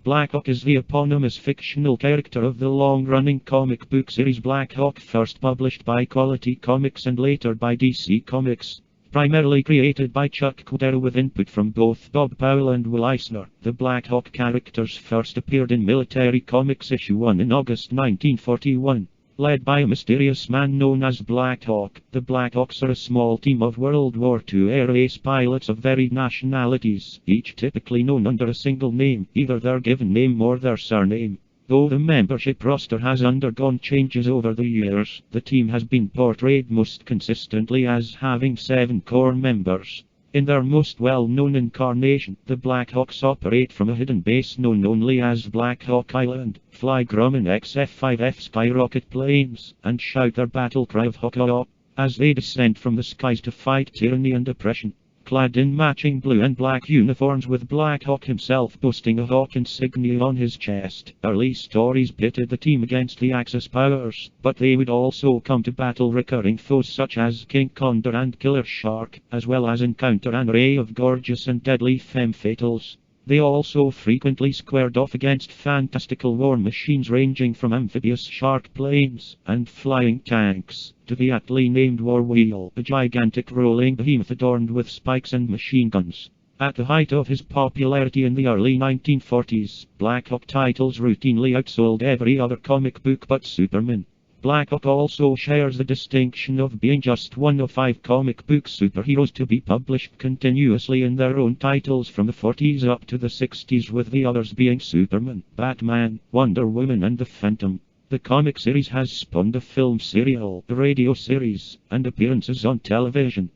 Blackhawk is the eponymous fictional character of the long-running comic book series Blackhawk, first published by Quality Comics and later by DC Comics. Primarily created by Chuck Cordero with input from both Bob Powell and Will Eisner, the Blackhawk characters first appeared in Military Comics issue 1 in August 1941. Led by a mysterious man known as Blackhawk, the Blackhawks are a small team of World War II air ace pilots of varied nationalities, each typically known under a single name, either their given name or their surname. Though the membership roster has undergone changes over the years, the team has been portrayed most consistently as having 7 core members. In their most well-known incarnation, the Blackhawks operate from a hidden base known only as Blackhawk Island, fly Grumman XF-5F skyrocket planes, and shout their battle cry of Hawk as they descend from the skies to fight tyranny and oppression. Clad in matching blue and black uniforms with Blackhawk himself boasting a Hawk insignia on his chest, early stories pitted the team against the Axis powers, but they would also come to battle recurring foes such as King Condor and Killer Shark, as well as encounter an array of gorgeous and deadly femme fatales. They also frequently squared off against fantastical war machines ranging from amphibious shark planes and flying tanks to the aptly named War Wheel, a gigantic rolling behemoth adorned with spikes and machine guns. At the height of his popularity in the early 1940s, Blackhawk titles routinely outsold every other comic book but Superman. Blackhawk also shares the distinction of being just one of 5 comic book superheroes to be published continuously in their own titles from the 40s up to the 60s, with the others being Superman, Batman, Wonder Woman and the Phantom. The comic series has spawned a film serial, a radio series, and appearances on television.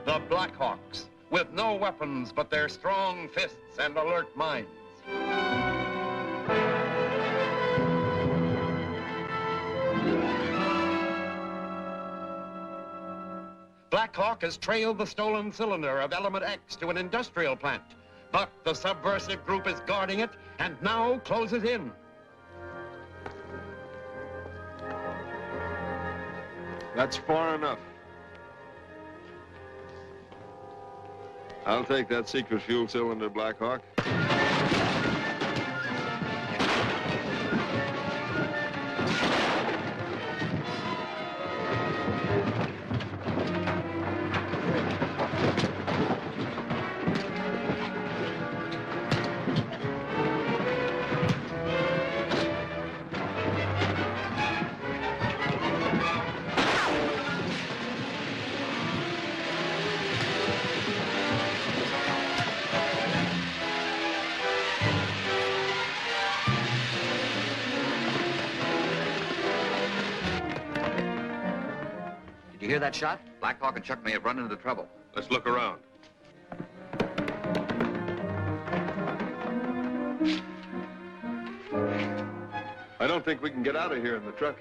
The Blackhawks, with no weapons but their strong fists and alert minds. Blackhawk has trailed the stolen cylinder of Element X to an industrial plant, but the subversive group is guarding it and now closes in. That's far enough. I'll take that secret fuel cylinder, Blackhawk. Did you hear that shot? Blackhawk and Chuck may have run into trouble. Let's look around. I don't think we can get out of here in the truck.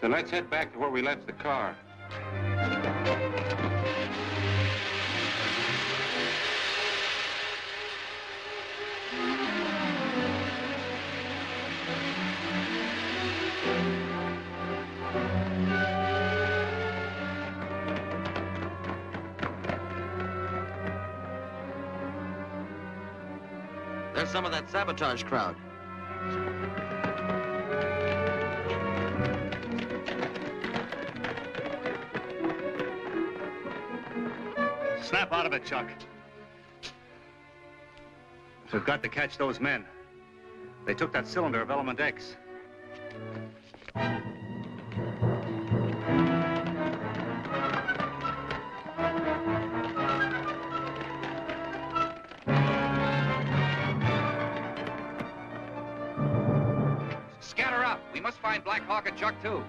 Then let's head back to where we left the car. There's some of that sabotage crowd. Snap out of it, Chuck. We've got to catch those men. They took that cylinder of Element X. You must find Blackhawk and Chuck, too.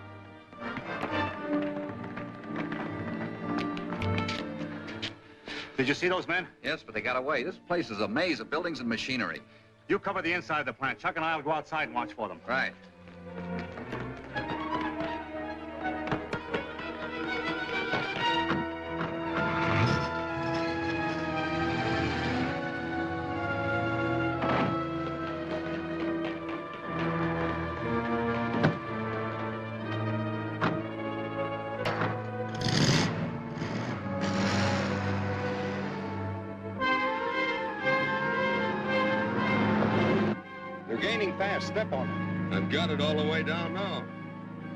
Did you see those men? Yes, but they got away. This place is a maze of buildings and machinery. You cover the inside of the plant. Chuck and I will go outside and watch for them. Right. Gaining fast. Step on it. I've got it all the way down now.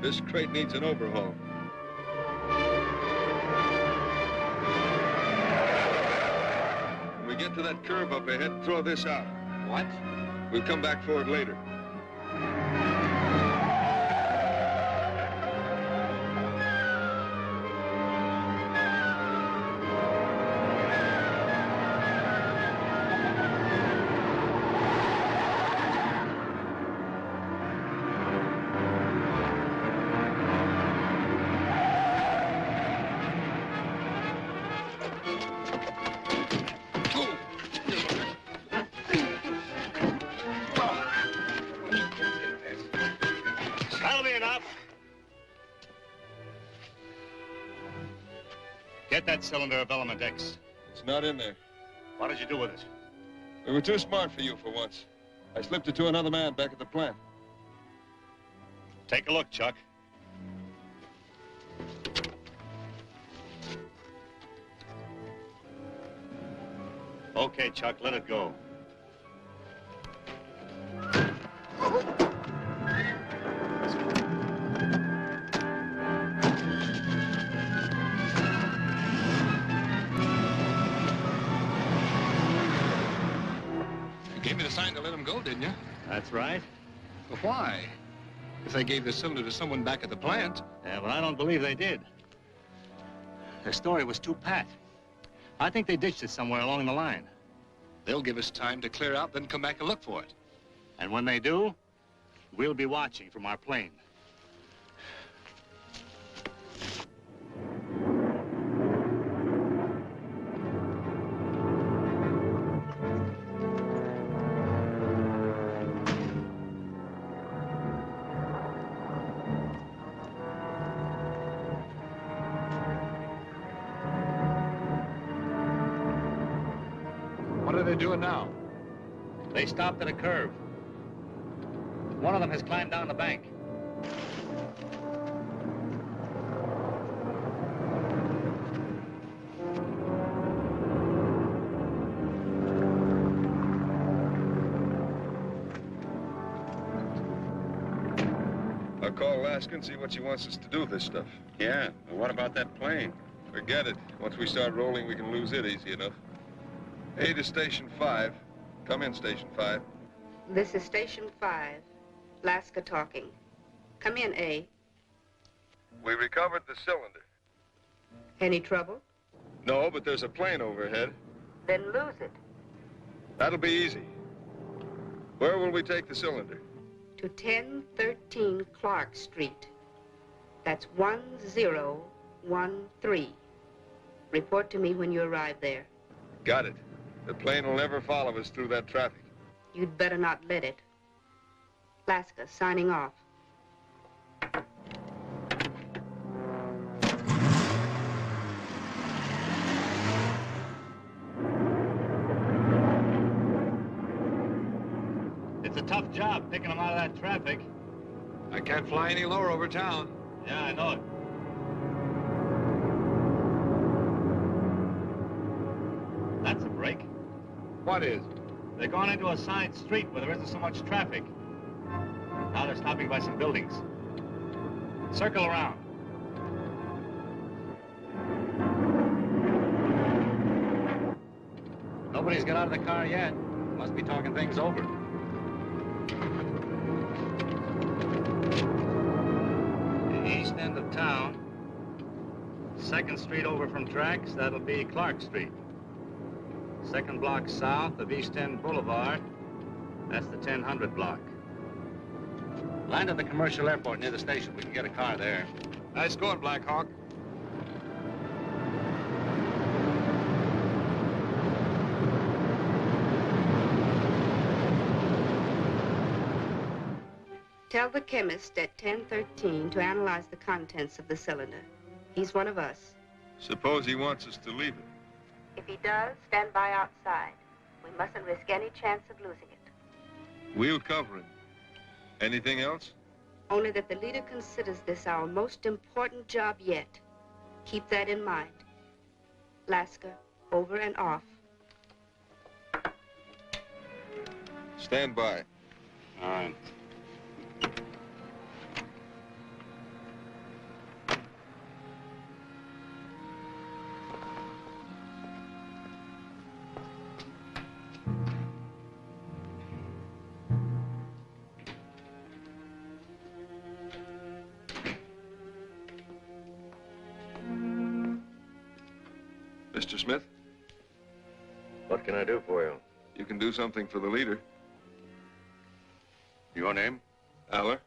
This crate needs an overhaul. When we get to that curve up ahead, throw this out. What? We'll come back for it later. That'll be enough. Get that cylinder of element X. It's not in there. What did you do with it? We were too smart for you for once. I slipped it to another man back at the plant. Take a look, Chuck. Okay, Chuck, let it go. You gave me the sign to let him go, didn't you? That's right. Well, why? If they gave the cylinder to someone back at the plant. Yeah, but I don't believe they did. Their story was too pat. I think they ditched it somewhere along the line. They'll give us time to clear out, then come back and look for it. And when they do, we'll be watching from our plane. What are they doing now? They stopped at a curve. One of them has climbed down the bank. I'll call Alaska and see what she wants us to do with this stuff. Yeah, but what about that plane? Forget it. Once we start rolling, we can lose it easy enough. A to Station 5. Come in, Station 5. This is Station 5. Alaska talking. Come in, A. We recovered the cylinder. Any trouble? No, but there's a plane overhead. Then lose it. That'll be easy. Where will we take the cylinder? To 1013 Clark Street. That's 1013. Report to me when you arrive there. Got it. The plane will never follow us through that traffic. You'd better not let it. Alaska, signing off. It's a tough job picking them out of that traffic. I can't fly any lower over town. Yeah, I know it. That's a break. What is? They're going into a side street where there isn't so much traffic. Now they're stopping by some buildings. Circle around. Nobody's got out of the car yet. Must be talking things over. The east end of town. 2nd Street over from tracks, that'll be Clark Street. 2nd block south of East End Boulevard, that's the 1000 block. Land at the commercial airport near the station. We can get a car there. Nice going, Blackhawk. Tell the chemist at 10:13 to analyze the contents of the cylinder. He's one of us. Suppose he wants us to leave it. If he does, stand by outside. We mustn't risk any chance of losing it. We'll cover him. Anything else? Only that the leader considers this our most important job yet. Keep that in mind. Lasker, over and off. Stand by. All right. Mr. Smith, What can I do for you? you can do something for the leader. Your name? Alyn,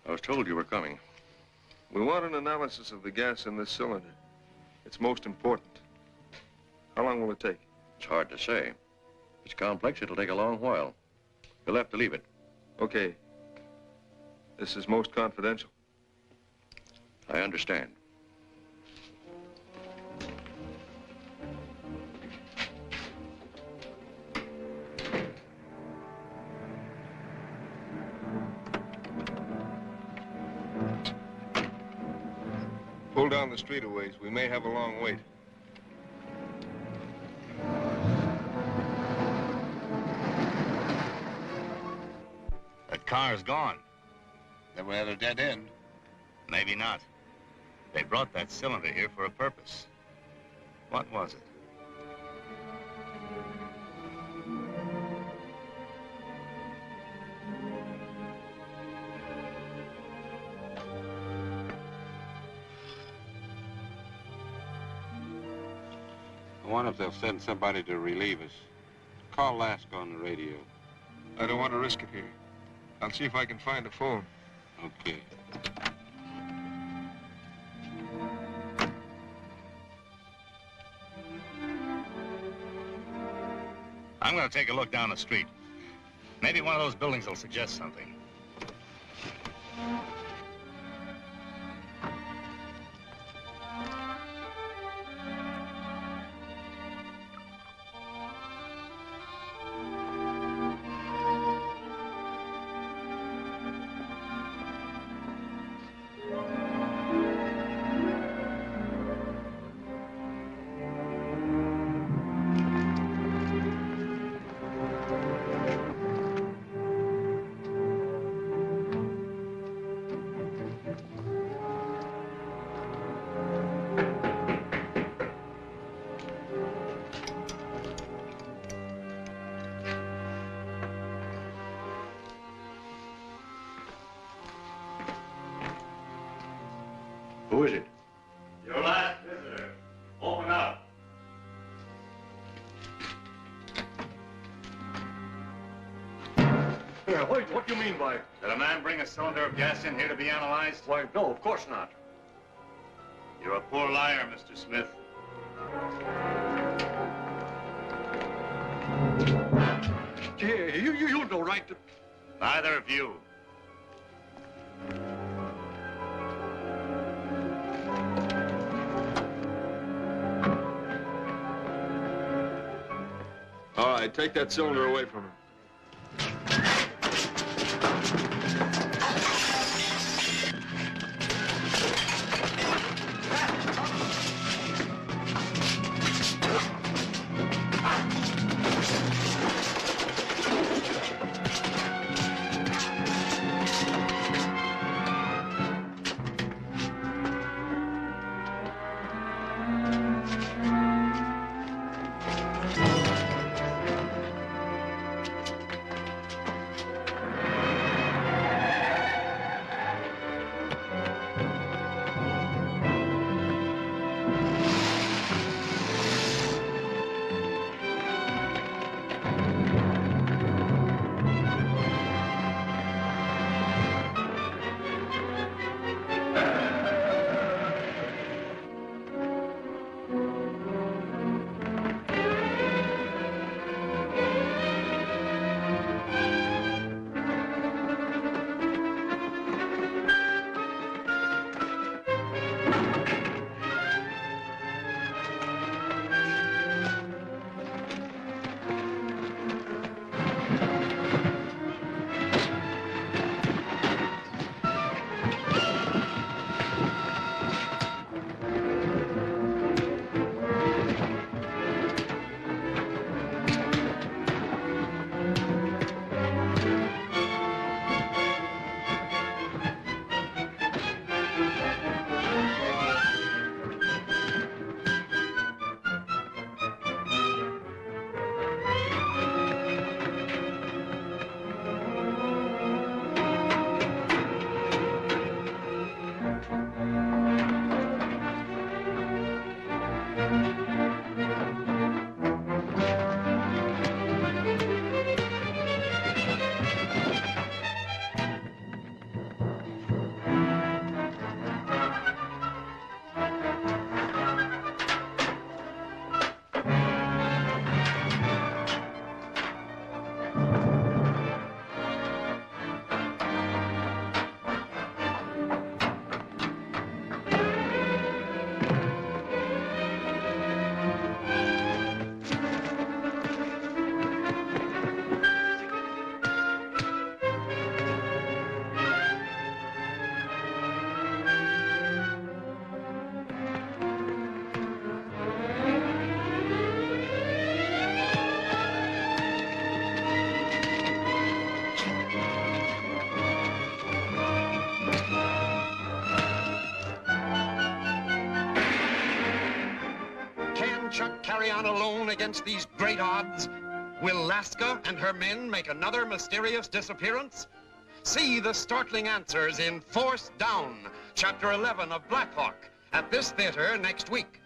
I was told you were coming. we want an analysis of the gas in this cylinder. It's most important. How long will it take? It's hard to say. If it's complex, it'll take a long while. You'll have to leave it. Okay. This is most confidential. I understand. Pull down the street a ways. We may have a long wait. That car's gone. Then we're at a dead end. Maybe not. They brought that cylinder here for a purpose. What was it? I wonder if they'll send somebody to relieve us. Call Lasker on the radio. I don't want to risk it here. I'll see if I can find a phone. Okay. I'm going to take a look down the street. Maybe one of those buildings will suggest something. Who is it? Your last visitor. Open up. Yeah, what do you mean by... Did a man bring a cylinder of gas in here to be analyzed? Why, no, of course not. You're a poor liar, Mr. Smith. Yeah, you have no right to... Neither of you. All right, take that cylinder away from him. against these great odds? Will Lasca and her men make another mysterious disappearance? See the startling answers in Force Down, Chapter 11 of Blackhawk, at this theater next week.